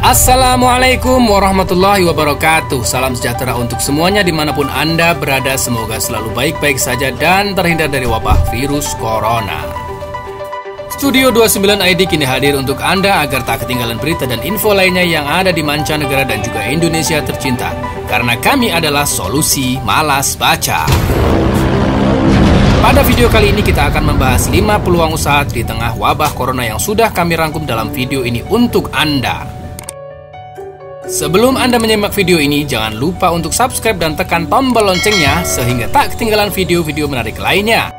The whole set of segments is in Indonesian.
Assalamualaikum warahmatullahi wabarakatuh. Salam sejahtera untuk semuanya dimanapun Anda berada. Semoga selalu baik-baik saja dan terhindar dari wabah virus corona. Studio 29 ID kini hadir untuk Anda agar tak ketinggalan berita dan info lainnya yang ada di mancanegara dan juga Indonesia tercinta. Karena kami adalah solusi malas baca. Pada video kali ini kita akan membahas 5 peluang usaha di tengah wabah corona yang sudah kami rangkum dalam video ini untuk Anda. Sebelum Anda menyimak video ini, jangan lupa untuk subscribe dan tekan tombol loncengnya sehingga tak ketinggalan video-video menarik lainnya.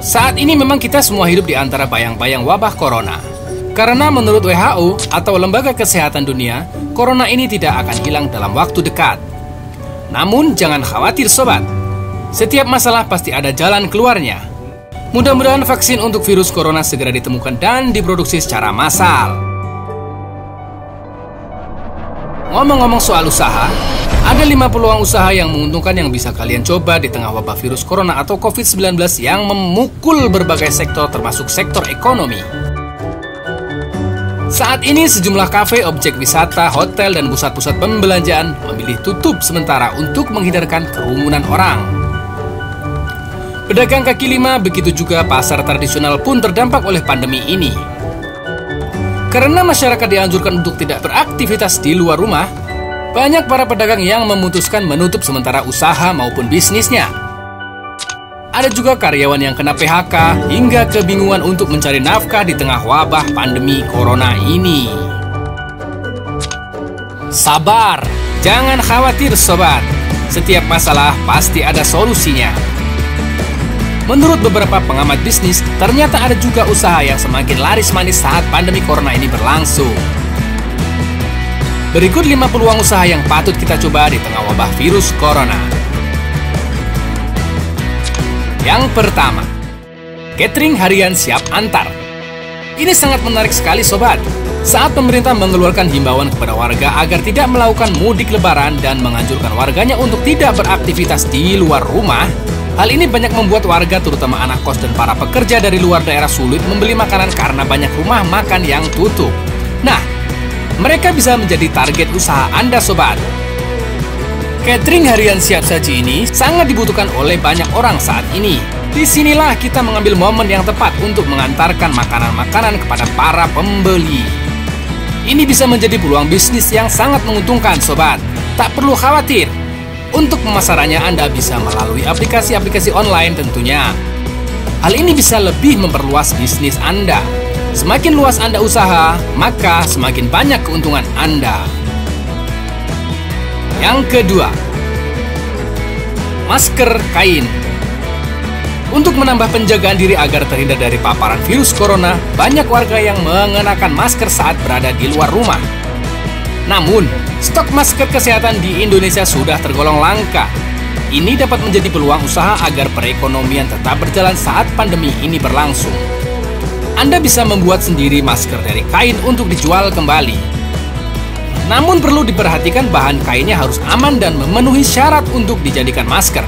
Saat ini memang kita semua hidup di antara bayang-bayang wabah corona. Karena menurut WHO atau Lembaga Kesehatan Dunia, corona ini tidak akan hilang dalam waktu dekat. Namun jangan khawatir sobat, setiap masalah pasti ada jalan keluarnya. Mudah-mudahan vaksin untuk virus corona segera ditemukan dan diproduksi secara massal. Ngomong-ngomong soal usaha, ada 5 peluang usaha yang menguntungkan yang bisa kalian coba di tengah wabah virus corona atau COVID-19 yang memukul berbagai sektor termasuk sektor ekonomi. Saat ini sejumlah kafe, objek wisata, hotel, dan pusat-pusat pembelanjaan memilih tutup sementara untuk menghindarkan kerumunan orang. Pedagang kaki lima, begitu juga pasar tradisional pun terdampak oleh pandemi ini. Karena masyarakat dianjurkan untuk tidak beraktivitas di luar rumah, banyak para pedagang yang memutuskan menutup sementara usaha maupun bisnisnya. Ada juga karyawan yang kena PHK hingga kebingungan untuk mencari nafkah di tengah wabah pandemi corona ini. Sabar, jangan khawatir sobat. Setiap masalah pasti ada solusinya. Menurut beberapa pengamat bisnis, ternyata ada juga usaha yang semakin laris manis saat pandemi corona ini berlangsung. Berikut 5 peluang usaha yang patut kita coba di tengah wabah virus corona. Yang pertama, catering harian siap antar. Ini sangat menarik sekali sobat. Saat pemerintah mengeluarkan himbauan kepada warga agar tidak melakukan mudik lebaran dan menganjurkan warganya untuk tidak beraktivitas di luar rumah, hal ini banyak membuat warga terutama anak kos dan para pekerja dari luar daerah sulit membeli makanan karena banyak rumah makan yang tutup. Nah, mereka bisa menjadi target usaha Anda sobat. Catering harian siap saji ini sangat dibutuhkan oleh banyak orang saat ini. Disinilah kita mengambil momen yang tepat untuk mengantarkan makanan-makanan kepada para pembeli. Ini bisa menjadi peluang bisnis yang sangat menguntungkan sobat. Tak perlu khawatir. Untuk pemasarannya Anda bisa melalui aplikasi-aplikasi online tentunya. Hal ini bisa lebih memperluas bisnis Anda. Semakin luas Anda usaha, maka semakin banyak keuntungan Anda. Yang kedua, masker kain. Untuk menambah penjagaan diri agar terhindar dari paparan virus corona, banyak warga yang mengenakan masker saat berada di luar rumah. Namun, stok masker kesehatan di Indonesia sudah tergolong langka. Ini dapat menjadi peluang usaha agar perekonomian tetap berjalan saat pandemi ini berlangsung. Anda bisa membuat sendiri masker dari kain untuk dijual kembali. Namun perlu diperhatikan bahan kainnya harus aman dan memenuhi syarat untuk dijadikan masker.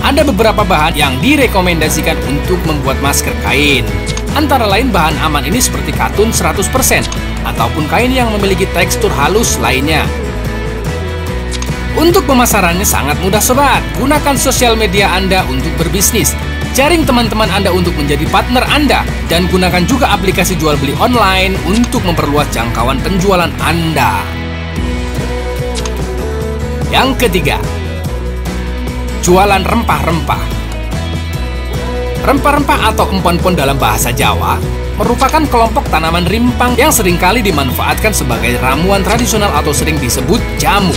Ada beberapa bahan yang direkomendasikan untuk membuat masker kain. Antara lain bahan aman ini seperti katun 100%, ataupun kain yang memiliki tekstur halus lainnya. Untuk pemasarannya sangat mudah sobat. Gunakan sosial media Anda untuk berbisnis. Jaring teman-teman Anda untuk menjadi partner Anda. Dan gunakan juga aplikasi jual beli online untuk memperluas jangkauan penjualan Anda. Yang ketiga, jualan rempah-rempah. Rempah-rempah atau empon-empon dalam bahasa Jawa merupakan kelompok tanaman rimpang yang seringkali dimanfaatkan sebagai ramuan tradisional atau sering disebut jamu.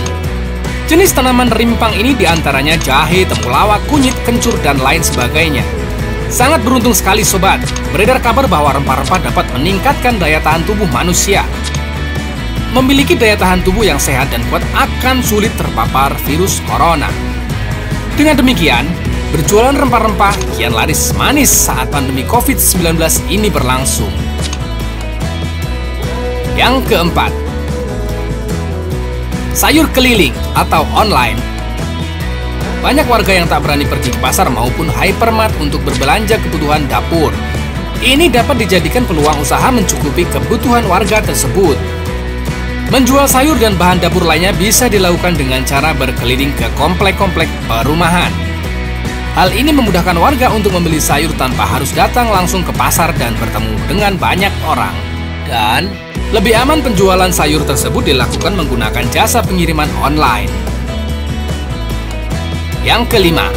Jenis tanaman rimpang ini diantaranya jahe, temulawak, kunyit, kencur, dan lain sebagainya. Sangat beruntung sekali sobat, beredar kabar bahwa rempah-rempah dapat meningkatkan daya tahan tubuh manusia. Memiliki daya tahan tubuh yang sehat dan kuat akan sulit terpapar virus corona. Dengan demikian, berjualan rempah-rempah kian laris manis saat pandemi COVID-19 ini berlangsung. Yang keempat, sayur keliling atau online. Banyak warga yang tak berani pergi ke pasar maupun hypermart untuk berbelanja kebutuhan dapur. Ini dapat dijadikan peluang usaha mencukupi kebutuhan warga tersebut. Menjual sayur dan bahan dapur lainnya bisa dilakukan dengan cara berkeliling ke komplek-komplek perumahan. Hal ini memudahkan warga untuk membeli sayur tanpa harus datang langsung ke pasar dan bertemu dengan banyak orang. Dan lebih aman penjualan sayur tersebut dilakukan menggunakan jasa pengiriman online. Yang kelima,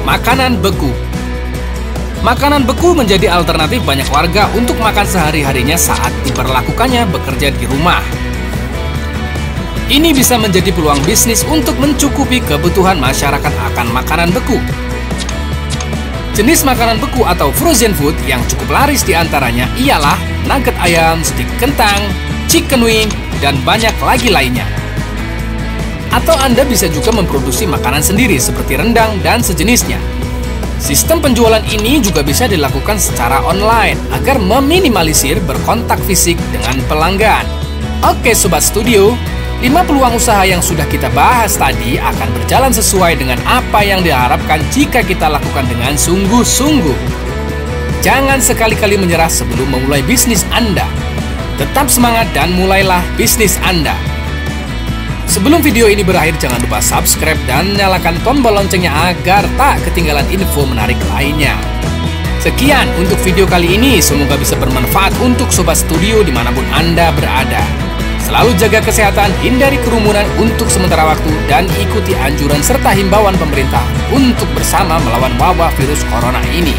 makanan beku. Makanan beku menjadi alternatif banyak warga untuk makan sehari-harinya saat diberlakukannya bekerja di rumah. Ini bisa menjadi peluang bisnis untuk mencukupi kebutuhan masyarakat akan makanan beku. Jenis makanan beku atau frozen food yang cukup laris diantaranya ialah nugget ayam, stik kentang, chicken wing, dan banyak lagi lainnya. Atau Anda bisa juga memproduksi makanan sendiri seperti rendang dan sejenisnya. Sistem penjualan ini juga bisa dilakukan secara online agar meminimalisir berkontak fisik dengan pelanggan. Oke Sobat Studio, 5 peluang usaha yang sudah kita bahas tadi akan berjalan sesuai dengan apa yang diharapkan jika kita lakukan dengan sungguh-sungguh. Jangan sekali-kali menyerah sebelum memulai bisnis Anda. Tetap semangat dan mulailah bisnis Anda. Sebelum video ini berakhir, jangan lupa subscribe dan nyalakan tombol loncengnya agar tak ketinggalan info menarik lainnya. Sekian untuk video kali ini, semoga bisa bermanfaat untuk Sobat Studio dimanapun Anda berada. Selalu jaga kesehatan, hindari kerumunan untuk sementara waktu, dan ikuti anjuran serta himbauan pemerintah untuk bersama melawan wabah virus corona ini.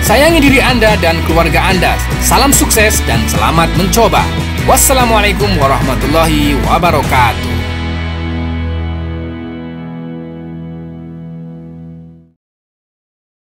Sayangi diri Anda dan keluarga Anda. Salam sukses dan selamat mencoba. Wassalamualaikum warahmatullahi wabarakatuh.